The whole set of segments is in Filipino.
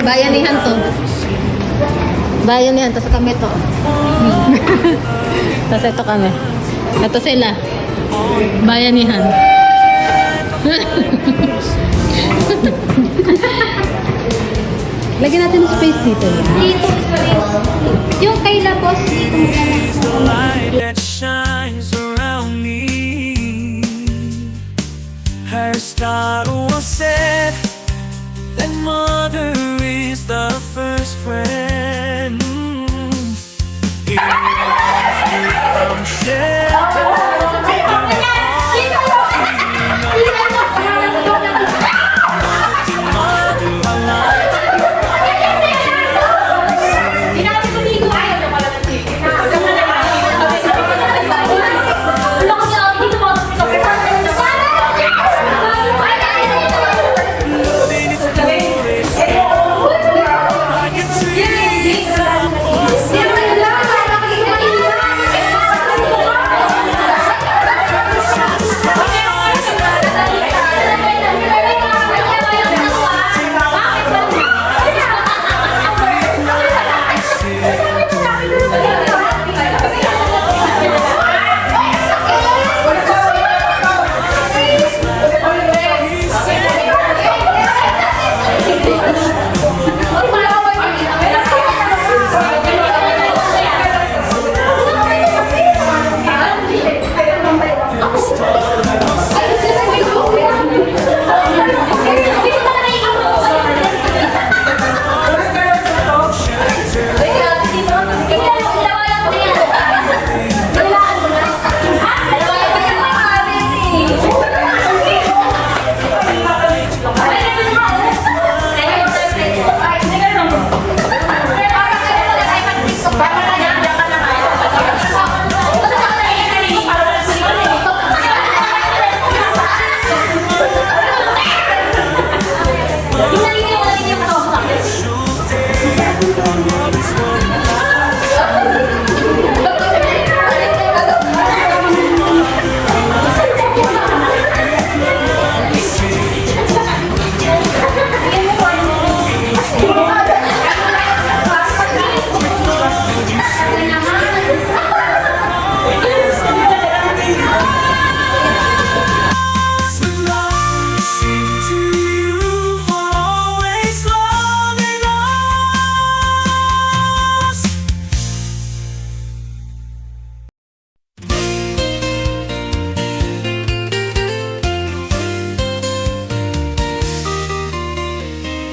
Bayanihan to. Bayanihan. Tapos kami to. Tapos ito kami. Ito sila. Bayanihan. Lagyan natin ng space dito. Dito, yung kay Lapos, dito mo The light that shines around me. Aristotle once said that mother is the first friend. It reminds me from shelter.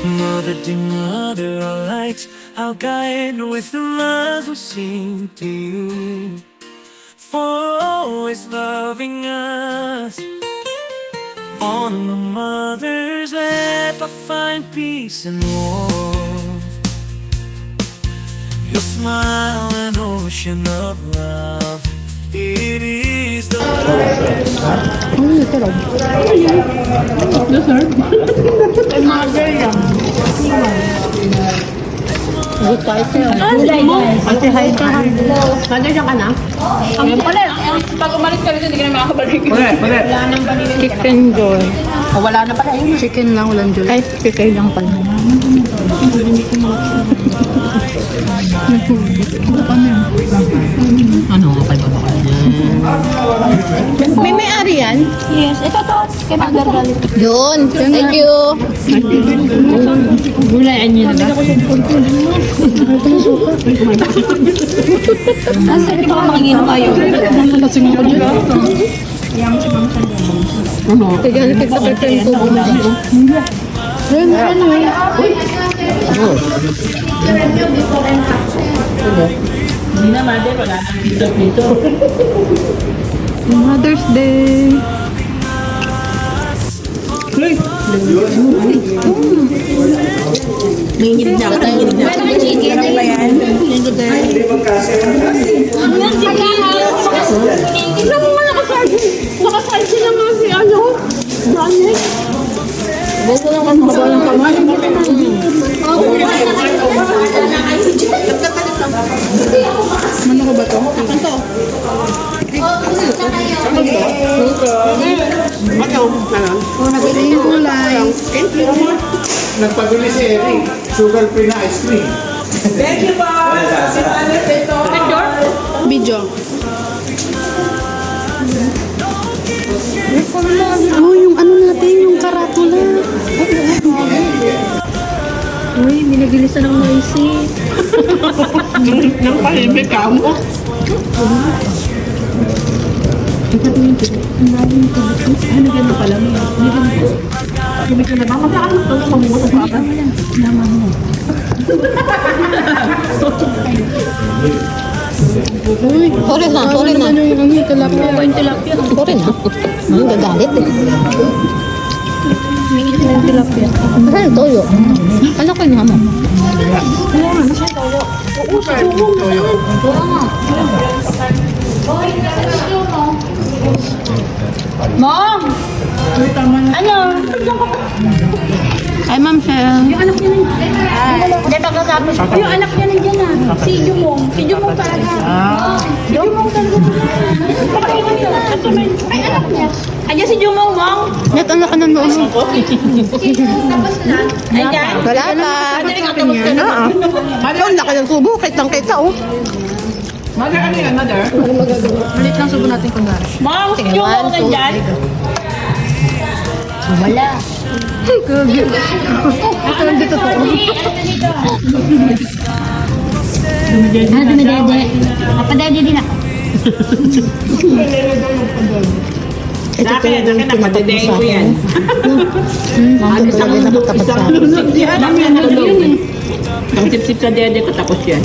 Mother, dear mother, our light, our guide with the love we sing to you, for always loving us. On my mother's lap I find peace and warmth. Your smile, an ocean of love. It is the Good tayo sa'yo. Ate, hi ka. Mother ka na? Ngayon pala, pag umalis ka rin, hindi ka na makakabalik. Wala nang kanina. Chicken joy. Wala na pala yun. Chicken lang, walang joy. Ay, chicken lang pala. Ano nga kayo ba May may-ari yan? Yes, ito to. Kay Mother Galit. Yun. Thank you. Gulayan niyo na ba? Nasa ito ka makinginom kayo. Kaya nakikita ko yung Hindi na, Mother. Wala nang dito. Mother's Day. May hilig na ako. May chicken na ba yan? Tignan mo nga nakasalsi na nga si ano. Janet. Huwag ko lang ang haba ng kamay. Ano ko ba ito? Ito. Nagulay. nagpabili si Eric. Sugar free na ice cream. Thank you, boss. Ito. Video. Oh, yung ano natin, yung karatula. Uy, binabilisan ng noisy. Nang pahimik ka mo. Ano gano'n pala mo? Hindi ka na ba? Magkakaroon ito sa mamuha sa papa. Sorry na, sorry na. Yung tilapia. Yung tilapia. Sorry na. Ang gagalit eh. May itin ng tilapia. Kasi yung toyo. Ano ko yung mo? Mom! Ano? Ay, Ma'am Shell. Yung anak niya nandiyan. Hindi, pagkatapos. Yung anak niya nandiyan na. Si Jumong. Si Jumong talaga. Jumong talaga. Pakaingan niya. Ay, anak niya. Ayan si Jumong, Mong. Net, ano ka nang noon? Tapos na. Ayan. Wala pa. Ayun, laki ng subo. Kitang-kita, oh. Mother, ano yan, mother? Malit lang subo natin kung gano'n. Mom, si Jumong nandiyan. Wala. Nandito to. Ah, dumidede. Napadede din ako. Akin nakatadein ko yan. Ano talaga nakatapat sa akin. Alam yan, ang sip-sip sa dede ko tapos yan.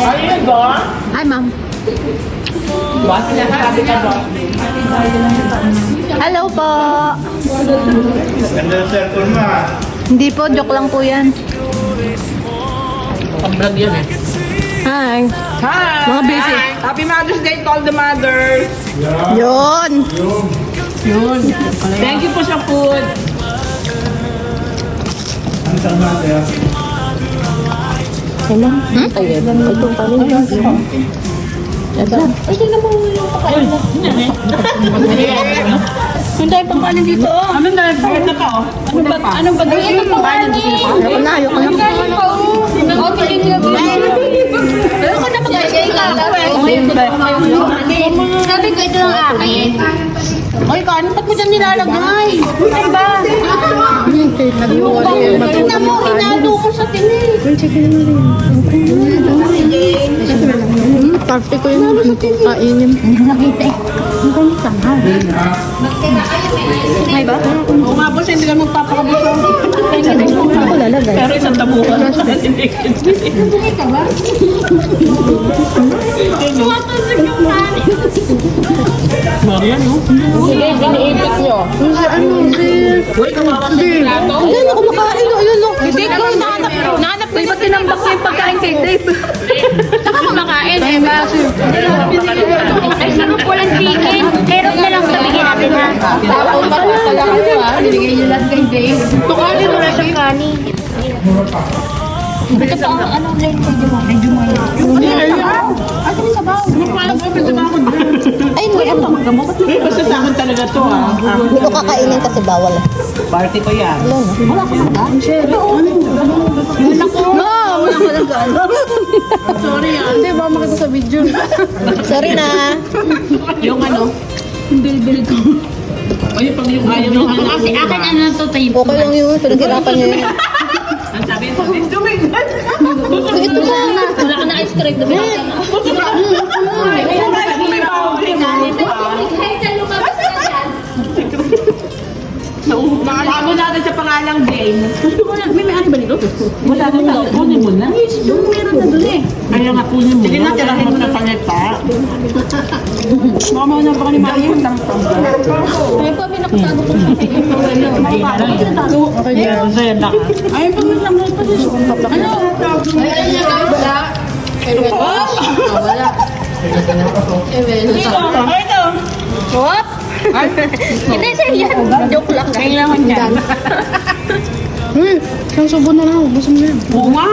Ayun ba? Hi, Ma'am. Boss, sabi ka ba? Hello po. Ganda ng cellphone mo ah. Hindi po, joke lang po yan. Pag-vlog yan eh. Hi. Hi! Mga busy. Happy Mother's Day to all the mothers! Yun. Yun. Thank you po sa food. Ano sa mga Hindi, pang kanin dito. Ano na? Bakit na pa oh? Ano na pa? Anong bagay? Ito pang kanin. Ayoko na, ayoko na. Okay, ayoko na mag-gay ka. Sabi ko, ito lang akin. Ay, kanin, ba't mo dyan nilalagay? Ay ba? Tignan mo, hinalo ko sa tinig. Party ko yung kainin. Nakita eh. May ba? Oo nga boss, hindi ka magpapakabos. Ako lalagay. Pero isang tabukan. Bumili ka ba? Tumatasag yung kanin. Marian, no? Sige, biniibig nyo. Uy, kawawa sa plato. Ayun, ako makain. Ayun, oh. Hindi ko nahanap ko yung tinambak ko yung pagkain kay Dave. Saka kumakain. Eh, ba? Ay, sarap walang chicken. Meron na lang tabigyan natin ha. Tapos pala kayo ha. Binigay nyo lang kay Dave. Tukanin mo na siyang kanin. Ito pa ang anong line kay Jumay. Kay Jumay. Ay, kami sa baw. Ay, hindi ako magamot. Uy, basta sa akin talaga to ah. Hindi ko kakainin kasi bawal. Party ko yan. Ma'am! Sorry ah. Hindi ba makita sa video? Sorry na. Yung ano? Bil-bil ko. Ay, pag yung ayaw ng anak. Kasi akin ano to tape. Okay lang yun. Pinaghirapan niyo yun. Ang sabi ko, dumig. Ito lang. Wala ka na ice cream. Dumi ka na. Nakalago natin sa pangalang Jane. May ano ba nito? Wala na lang. Kunin mo na. Yung meron na dun eh. Ayaw nga kunin mo. Sige na, tirahin mo na panita. Mama na baka ni Mario. Ay, pa, pinakatago ko siya. Okay, masaya na ka. Ayaw pa mo lang mo pa siya. Ano? Wala. Ito. What? Hindi, serious. Joke lang. Kailangan yan. Isang subo na lang. Gusto mo yan. Oo nga.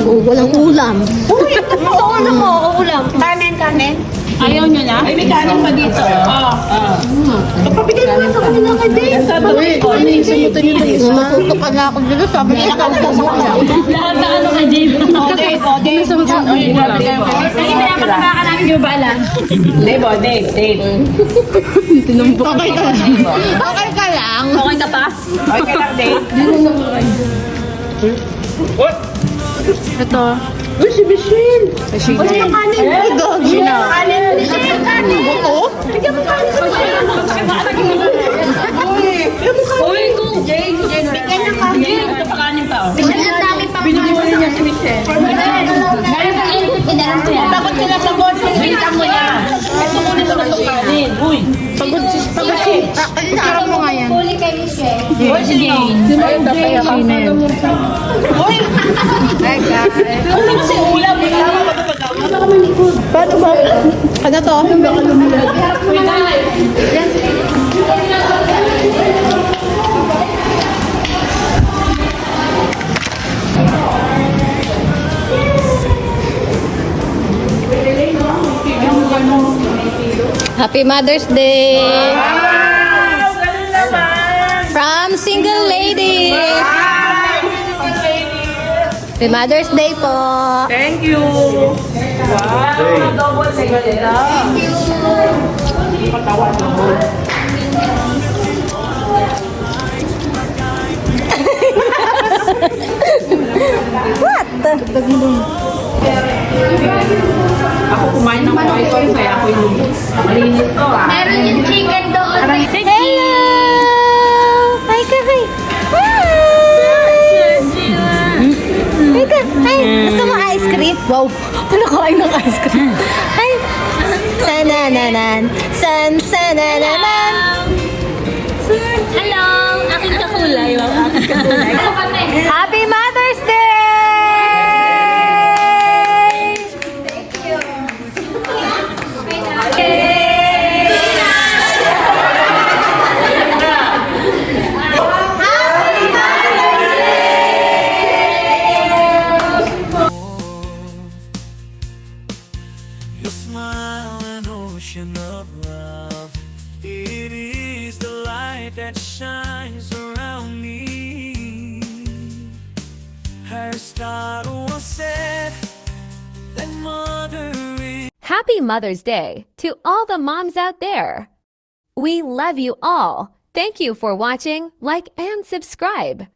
Oh, walang ulam. Uy, ulam mo, ulam. Kanin, kanin. Ayaw nyo na? Ay, may kanin pa dito. Kapabigay mo sa kanila kay Dave. Matutukan na ako dito. Sabi niya, ikaw sa mukha. Lahat na ano kay Dave. Dave, Ay, pinapataba ka namin, di mo ba alam? Dave. Okay ka lang. Okay ka lang. Okay ka pa? Okay lang, Dave. Ito. Uy, si Michelle. Wala na kanin. Ay, gagi na. Kanin. Michelle, kanin. Buto? Bigyan mo kanin sa Michelle. Uy, kung Jane. Bigyan na kanin. Ito pa kanin pa, oh. Ang dami pang Binubuli niya si Michelle. Meron pang input, pinalam ko yan. Takot sila sa boss. Bilisan mo na. Ito muna sa mga kanin. Uy. Pagod si. Pagkara mo nga yan. Huli kay Michelle. Uy, si Jane. Uy. Kasi ulam. Paano ba? Ano to? Happy Mother's Day! From Single Ladies! Happy Mother's Day po! Thank you. Wow. Double segala. Thank you. What? Ako kumain ng soy sauce kaya ako yung malinis to ah. Meron yung chicken doon. Hello! Hi ka, hi! Hi ka, hi! Gusto mo ice cream? Wow! Pinakain ng ice cream. Hi! Sanananan! Sanananan! Hello! Aking kakulay. Aking kakulay. Happy Mother's Day! Your smile, an ocean of love. It is the light that shines around me. Aristotle once said that mother is. Happy Mother's Day to all the moms out there. We love you all. Thank you for watching, like, and subscribe.